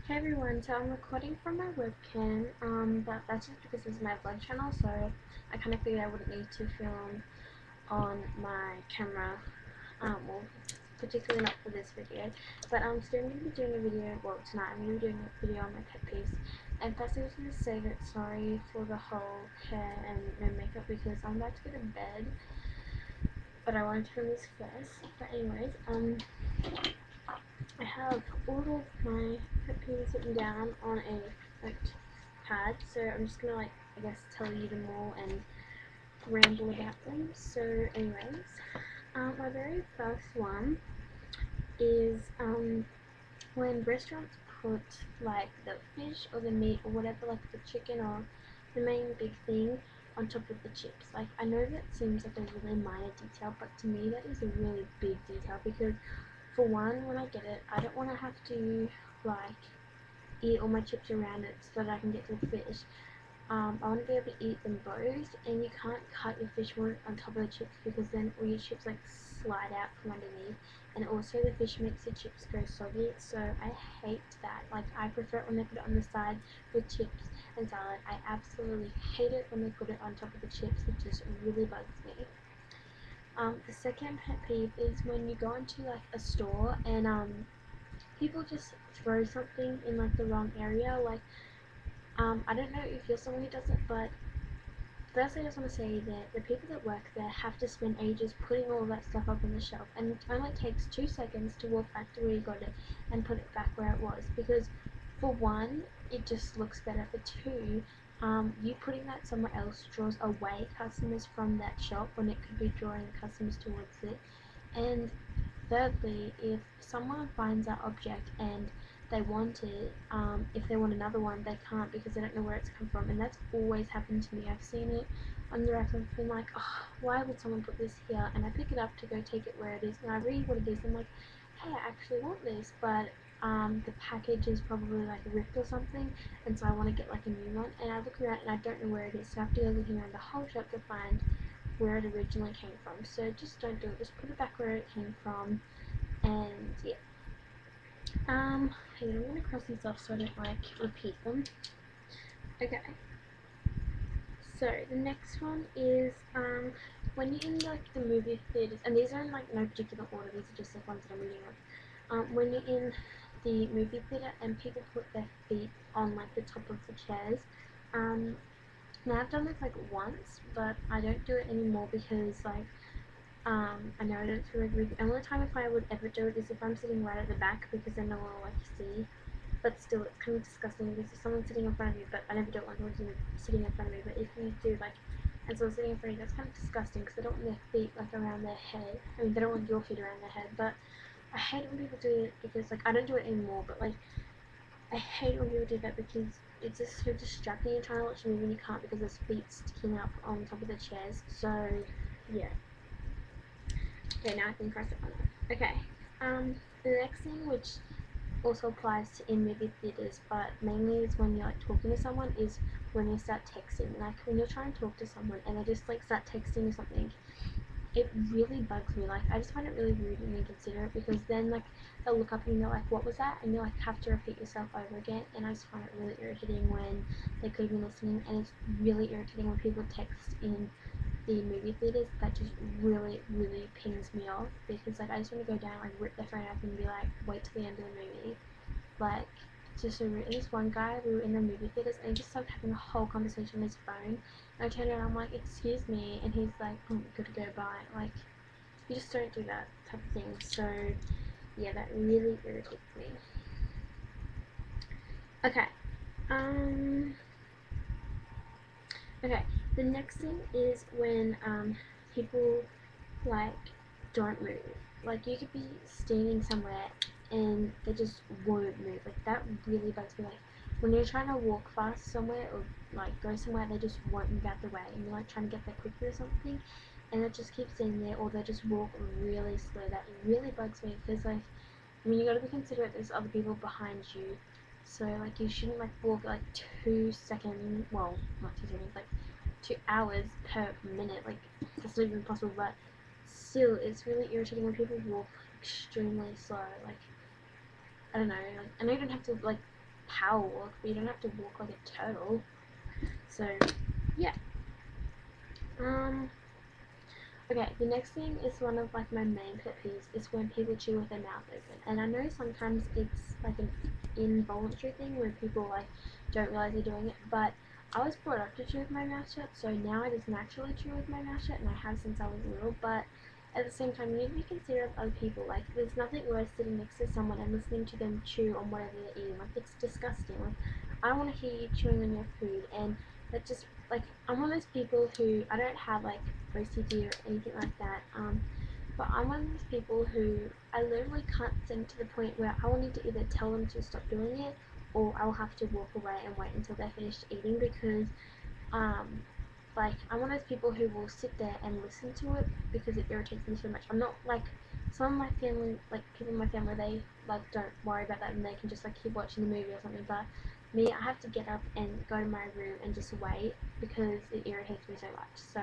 Hey everyone, so I'm recording from my webcam, but that's just because this is my vlog channel, so I kind of figured I wouldn't need to film on my camera, well, particularly not for this video, but I'm still going to be doing a video, well tonight I'm going to be doing a video on my pet peeves, and first I was going to say that sorry for the whole hair and no makeup because I'm about to go to bed, but I wanted to film this first. But anyways, I have all of my pet peeves written down on a pad, so I'm just gonna I guess tell you them all and ramble about them. So anyways, my very first one is when restaurants put like the fish or the meat or whatever, like the chicken or the main big thing on top of the chips. Like I know that seems like a really minor detail, but to me that is a really big detail because for one, when I get it, I don't want to have to like eat all my chips around it so that I can get to the fish. I want to be able to eat them both, and you can't cut your fish on top of the chips because then all your chips like slide out from underneath, and also the fish makes the chips go soggy. So I hate that. Like I prefer it when they put it on the side with chips and salad. I absolutely hate it when they put it on top of the chips. It just really bugs me. The second pet peeve is when you go into like a store and people just throw something in like the wrong area. Like I don't know if you're someone who does it, but first I just want to say that the people that work there have to spend ages putting all that stuff up on the shelf, and it only takes 2 seconds to walk back to where you got it and put it back where it was, because for one, it just looks better. For two, you putting that somewhere else draws away customers from that shop when it could be drawing customers towards it. And thirdly, if someone finds that object and they want it, if they want another one, they can't because they don't know where it's come from, and that's always happened to me. I've seen it on the rack and I've been like, oh, why would someone put this here? And I pick it up to go take it where it is, and I read what it is, and I'm like, hey, I actually want this, but the package is probably like ripped or something, and so I want to get like a new one, and I look around and I don't know where it is, so I have to go looking around the whole shop to find where it originally came from. So just don't do it, just put it back where it came from. And yeah, I'm gonna cross these off so I don't like repeat them. Okay, so the next one is when you're in like the movie theaters, and these are in like no particular order, these are just the ones that I'm reading up. When you're in the movie theater and people put their feet on like the top of the chairs. Now I've done this like once, but I don't do it anymore because like I know that it's really rude. The only time if I would ever do it is if I'm sitting right at the back because then no one will like see. But still, it's kind of disgusting because if someone's sitting in front of you, but I never do it when someone's sitting in front of me. But if you do like, and someone's sitting in front of you, that's kind of disgusting because they don't want their feet like around their head. I mean, they don't want your feet around their head. But I hate when people do it because like I don't do it anymore. But like I hate when people do that because it's just so distracting. You're trying to watch a movie and you can't because there's feet sticking up on top of the chairs. So yeah. Okay, now I can press it on it. Okay. The next thing, which also applies to in movie theaters, but mainly is when you're like talking to someone, is when you start texting. Like when you're trying to talk to someone and they just like start texting or something, it really bugs me. Like I just find it really rude and inconsiderate because then like they'll look up and you're like, what was that? And you like have to repeat yourself over again, and I just find it really irritating when they could have been listening, and it's really irritating when people text in the movie theaters. That just really pings me off because like I just want to go down, like rip their phone up and be like, wait till the end of the movie. Like it's just so rude. And this one guy, we were in the movie theaters and he just started having a whole conversation on his phone, and I turned around and I'm like, excuse me, and he's like, good to go, bye. Like you just don't do that type of thing. So yeah, that really irritates me. Okay. Okay, the next thing is when people like don't move. Like you could be standing somewhere and they just won't move. Like that really bugs me. Like when you're trying to walk fast somewhere or like go somewhere, they just won't move out the way, and you're like trying to get there quickly or something, and it just keeps staying there, or they just walk really slow. That really bugs me because like I mean you gotta be considerate. There's other people behind you. So like you shouldn't like walk like 2 seconds, well not 2 seconds, like 2 hours per minute, like that's not even possible, but still it's really irritating when people walk extremely slow. Like I don't know, like I know you don't have to like power walk, but you don't have to walk like a turtle. So yeah. Okay, the next thing is one of like my main pet peeves is when people chew with their mouth open. And I know sometimes it's like an involuntary thing where people like don't realize they're doing it, but I was brought up to chew with my mouth shut, so now I just naturally chew with my mouth shut, and I have since I was little. But at the same time, you need to be considerate of other people. Like, there's nothing worse sitting next to someone and listening to them chew on whatever they're eating. Like, it's disgusting. Like, I don't want to hear you chewing on your food, and that just like, I'm one of those people who, I don't have like OCD or anything like that, but I'm one of those people who I literally can't stand to the point where I will need to either tell them to stop doing it, or I'll have to walk away and wait until they're finished eating, because like, I'm one of those people who will sit there and listen to it because it irritates me so much. I'm not like some of my family, like people in my family, they like don't worry about that and they can just like keep watching the movie or something, but me, I have to get up and go to my room and just wait because it irritates me so much. So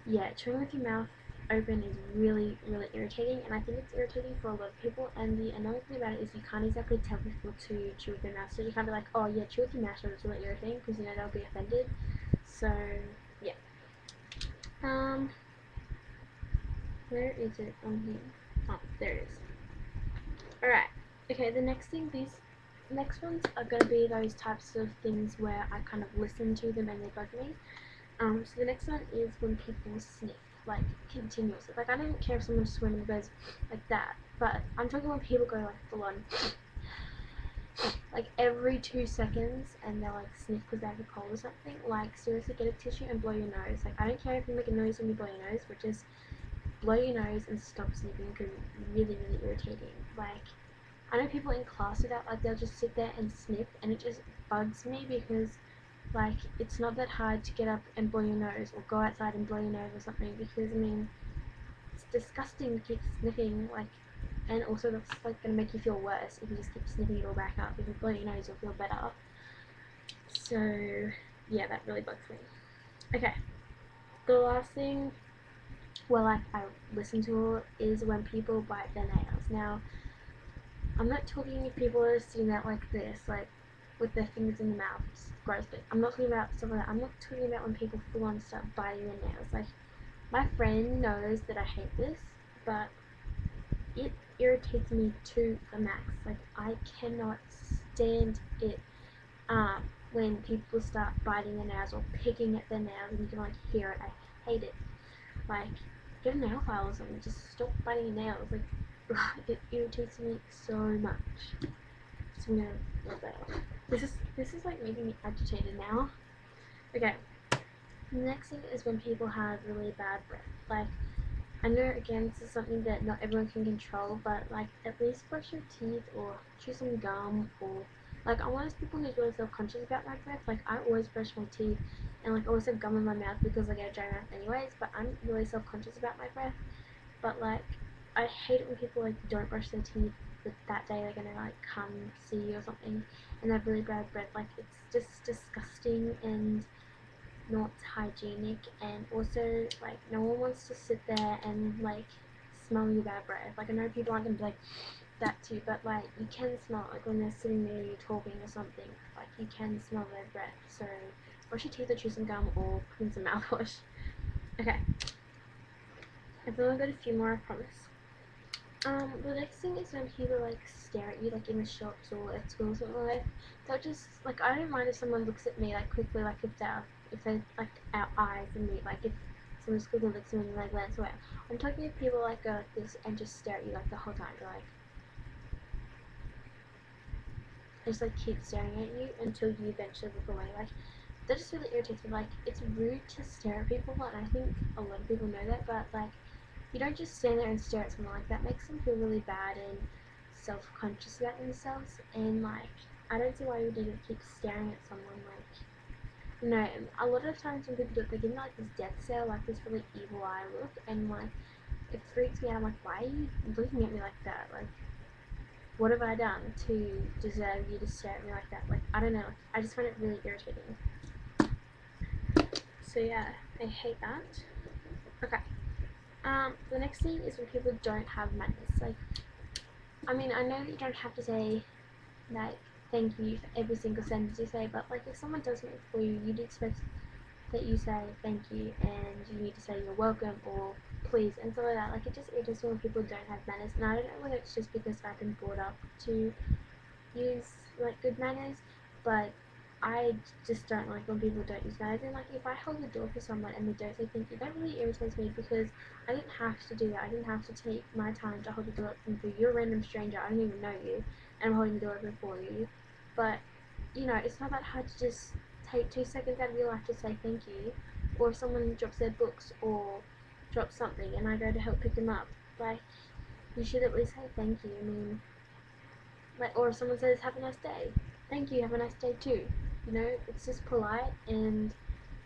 yeah, chewing with your mouth open is really, really irritating, and I think it's irritating for a lot of people. And the annoying thing about it is you can't exactly tell people to chew with their mouth, so you can't be like, oh yeah, chew with your mouth shut, it's really irritating, because you know they'll be offended. So yeah. Where is it on here? Oh, there it is. Alright. Okay, the next thing, these next ones are gonna be those types of things where I kind of listen to them and they bug me. So the next one is when people sniff, like, continuously. Like, I don't care if someone swimming goes like that, but I'm talking when people go, like, full on, like, every 2 seconds, and they'll, like, sniff because they have a cold or something. Like, seriously, get a tissue and blow your nose. Like, I don't care if you make a noise when you blow your nose, but just blow your nose and stop sniffing, because it's really, really irritating. Like, I know people in class do that, like, they'll just sit there and sniff, and it just bugs me, because like, it's not that hard to get up and blow your nose, or go outside and blow your nose or something, because I mean, it's disgusting to keep sniffing, like, and also that's like gonna make you feel worse if you just keep sniffing it all back up. If you blow your nose, you'll feel better. So yeah, that really bugs me. Okay, the last thing, well, like, I listen to is when people bite their nails. Now, I'm not talking if people are sitting there like this, like, with their fingers in their mouth, it's gross, but I'm not talking about stuff like that. I'm not talking about when people full on start biting their nails. Like, my friend knows that I hate this, but it irritates me to the max. Like, I cannot stand it when people start biting their nails or picking at their nails and you can like hear it. I hate it. Like, get a nail file or something, just stop biting your nails. Like, it irritates me so much. So I'm gonna rub that off. This is like making me agitated now. Okay. The next thing is when people have really bad breath. Like, I know again this is something that not everyone can control, but like, at least brush your teeth or chew some gum, or like, I'm one of those people who's really self-conscious about my breath. Like, I always brush my teeth and like always have gum in my mouth because I get a dry mouth anyways, but I'm really self-conscious about my breath. But like, I hate it when people like don't brush their teeth, but that day they're gonna like come see you or something and they have really bad breath. Like, it's just disgusting and not hygienic, and also like no one wants to sit there and like smell your bad breath. Like, I know people aren't gonna be like that too, but like, you can smell it, like when they're sitting there, you're talking or something, like you can smell their breath. So brush your teeth or chew some gum or put in some mouthwash. Okay, I've only got a few more, I promise. The next thing is when people like stare at you, like in the shops or at school or something like that. They'll just like, I don't mind if someone looks at me like quickly, like if they like our eyes and me, like if someone's quickly looks at me and they glance away. I'm talking if people like go like this and just stare at you like the whole time. They're like, just like keep staring at you until you eventually look away. Like, that just really irritates me. Like, it's rude to stare at people, and I think a lot of people know that, but like, you don't just stand there and stare at someone. Like, that makes them feel really bad and self-conscious about themselves, and like, I don't see why you would need to keep staring at someone. Like, you know, a lot of times when people do it, they give me like this death stare, like this really evil eye look, and like, it freaks me out. I'm like, why are you looking at me like that? Like, what have I done to deserve you to stare at me like that? Like, I don't know, I just find it really irritating. So yeah, I hate that. Okay. The next thing is when people don't have manners. Like, I mean, I know that you don't have to say like thank you for every single sentence you say, but like if someone does something for you, you'd expect that you say thank you, and you need to say you're welcome or please and stuff like that. Like it just irritates me when people don't have manners, and I don't know whether it's just because I've been brought up to use like good manners, but I just don't like when people don't use manners. And like if I hold the door for someone and they don't say thank you, that really irritates me because I didn't have to do that. I didn't have to take my time to hold the door open for you. You're a random stranger, I don't even know you, and I'm holding the door open for you. But you know, it's not that hard to just take 2 seconds out of your life to say thank you. Or if someone drops their books or drops something and I go to help pick them up, like you should at least say thank you. I mean, like, or if someone says have a nice day, thank you, have a nice day too. You know, it's just polite, and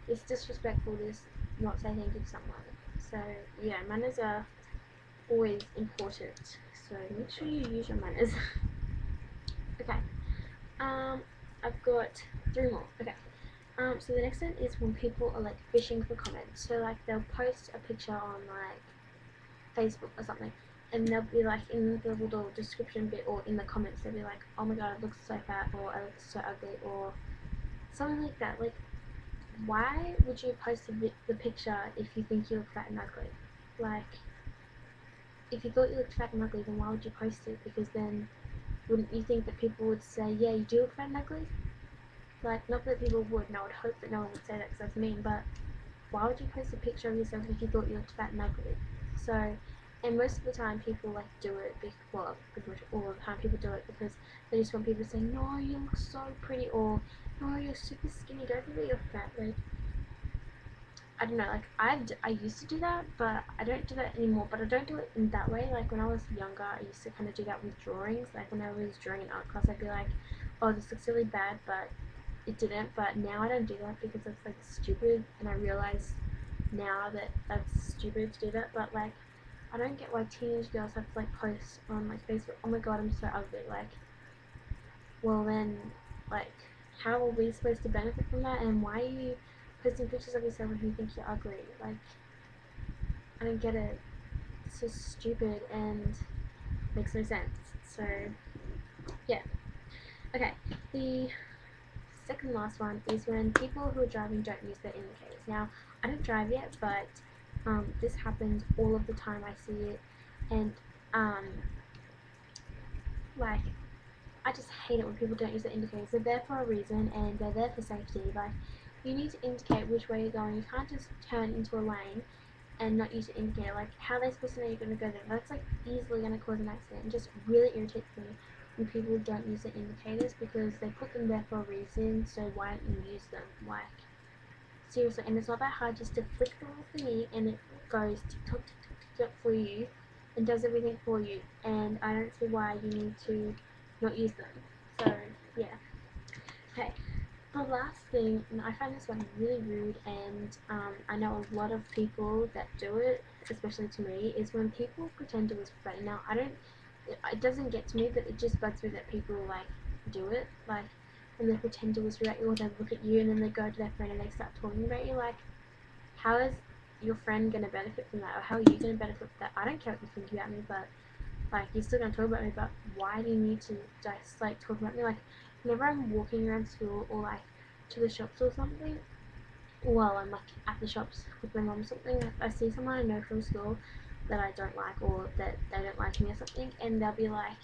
it's disrespectful to just not say thank you to someone. So yeah, manners are always important. So make sure you use your manners. Okay. I've got 3 more. Okay. So the next one is when people are like fishing for comments. So like they'll post a picture on like Facebook or something, and they'll be like in the little description bit or in the comments they'll be like, oh my god, it looks so fat, or it looks so ugly, or something like that. Like, why would you post the picture if you think you look fat and ugly? Like, if you thought you looked fat and ugly, then why would you post it? Because then wouldn't you think that people would say, yeah, you do look fat and ugly? Like, not that people would, and I would hope that no one would say that because that's mean, but why would you post a picture of yourself if you thought you looked fat and ugly? So, and most of the time people like do it, well, pretty much all the time people do it because they just want people to say, no, you look so pretty, or no, you're super skinny, don't think that you're fat. Like, I don't know, like I used to do that, but I don't do that anymore. But I don't do it in that way. Like when I was younger, I used to kind of do that with drawings. Like when I was drawing in art class, I'd be like, oh, this looks really bad, but it didn't. But now I don't do that because it's like stupid, and I realize now that that's stupid to do that. But like, I don't get why teenage girls have to like post on like Facebook, oh my god, I'm so ugly. Like, well then, like, how are we supposed to benefit from that? And why are you posting pictures of yourself when you think you're ugly? Like, I don't get it. It's just stupid and makes no sense. So, yeah. Okay, the second last one is when people who are driving don't use their indicators. Now, I don't drive yet, but this happens all of the time. I see it, and um, like I just hate it when people don't use their indicators. They're there for a reason, and they're there for safety. Like, you need to indicate which way you're going. You can't just turn into a lane and not use your indicator. Like, how are they supposed to know you're going to go there? That's like easily going to cause an accident. It just really irritates me when people don't use their indicators because they put them there for a reason. So why don't you use them? Like, seriously, and it's not that hard just to flick the little thingy and it goes tick tock tick tock tick tock for you and does everything for you. And I don't see why you need to not use them. So yeah. Okay. The last thing, and I find this one really rude, and I know a lot of people that do it, especially to me, is when people pretend to whisper. Now, I don't, it doesn't get to me, but it just bugs me that people like do it, like, and they pretend to whisper at you, or they look at you, and then they go to their friend and they start talking about you. Like, how is your friend gonna benefit from that, or how are you gonna benefit from that? I don't care what you think about me, but like, you're still gonna talk about me, but why do you need to just like talk about me? Like, whenever I'm walking around school or like to the shops or something, well, I'm like at the shops with my mom or something, like, I see someone I know from school that I don't like, or that they don't like me or something, and they'll be like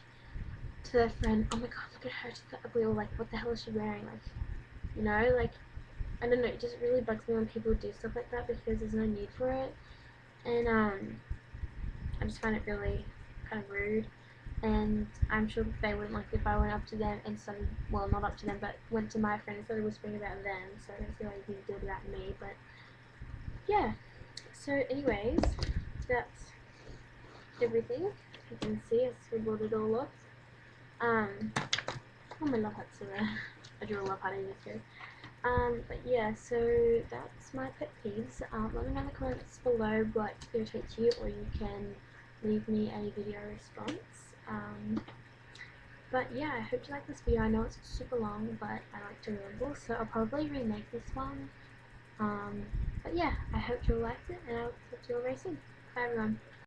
to their friend, oh my god, look at her, she's so ugly, or like, what the hell is she wearing? Like, you know, like, I don't know, it just really bugs me when people do stuff like that because there's no need for it, and I just find it really kind of rude. And I'm sure they wouldn't like it if I went up to them and started, well, not up to them, but went to my friend and started whispering about them. So I don't feel like you can do it about me, but yeah. So anyways, that's everything. You can see I scribbled it all up. Oh, my love hearts are there. I drew a love heart in it too. But yeah, so that's my pet peeves. Let me know in the comments below what irritates you, or you can leave me a video response. But yeah, I hope you like this video. I know it's super long, but I like to ramble, so I'll probably remake this one. But yeah, I hope you liked it, and I'll talk to you all very soon. Bye everyone.